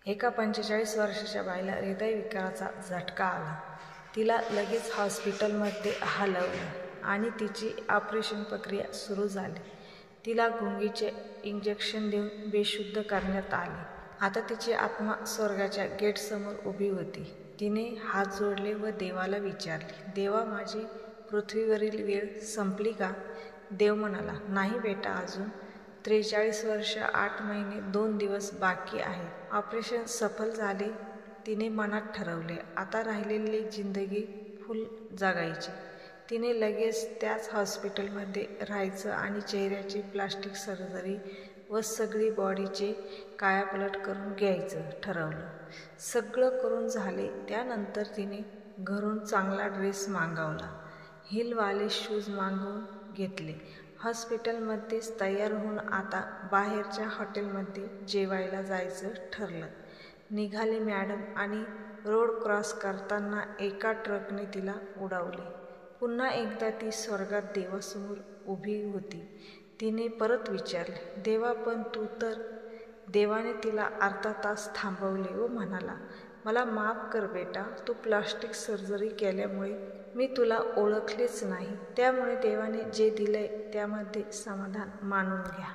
एका 45 वर्षाच्या बाईला हृदयविकाराचा झटका आला. तिला लगेच हॉस्पिटलमध्ये हलवलं आणि तिची ऑपरेशन प्रक्रिया सुरू झाली. तिला गुंगीचे इंजेक्शन देऊन बेशुद्ध करण्यात आले. आता तिची आत्मा स्वर्गाच्या गेटसमोर उभी होती. तिने हात जोडले व देवाला विचारले, देवा, माझी पृथ्वीवरील वेळ संपली का? देव म्हणाला, नाही बेटा, अजून 43 वर्ष 8 महिने 2 दिवस बाकी आहेत. ऑपरेशन सफल झाले. तिने मनात ठरवले, आता राहिलेली जिंदगी फुल जगायची. तिने लगेच त्याच हॉस्पिटलमध्ये राहायचं आणि चेहऱ्याची प्लास्टिक सर्जरी व सगळी बॉडीचे कायापालट करून घ्यायचं ठरवलं. सगळं करून झाले. त्यानंतर तिने घरून चांगला ड्रेस मागवला, हिलवाले शूज मागवून घेतले. हॉस्पिटलमध्येच तयार होऊन आता बाहेरच्या हॉटेलमध्ये जेवायला जायचं ठरलं. निघाली मॅडम आणि रोड क्रॉस करताना एका ट्रकने तिला उडवले. पुन्हा एकदा ती स्वर्गात देवासमोर उभी होती. तिने परत विचारले, देवा, पण तू तर? देवाने तिला अर्धा तास थांबवले व म्हणाला, मला माफ कर बेटा, तू प्लास्टिक सर्जरी केल्यामुळे मी तुला ओळखलेच नाही. त्यामुळे देवाने जे दिलंय त्यामध्ये समाधान मानून घ्या.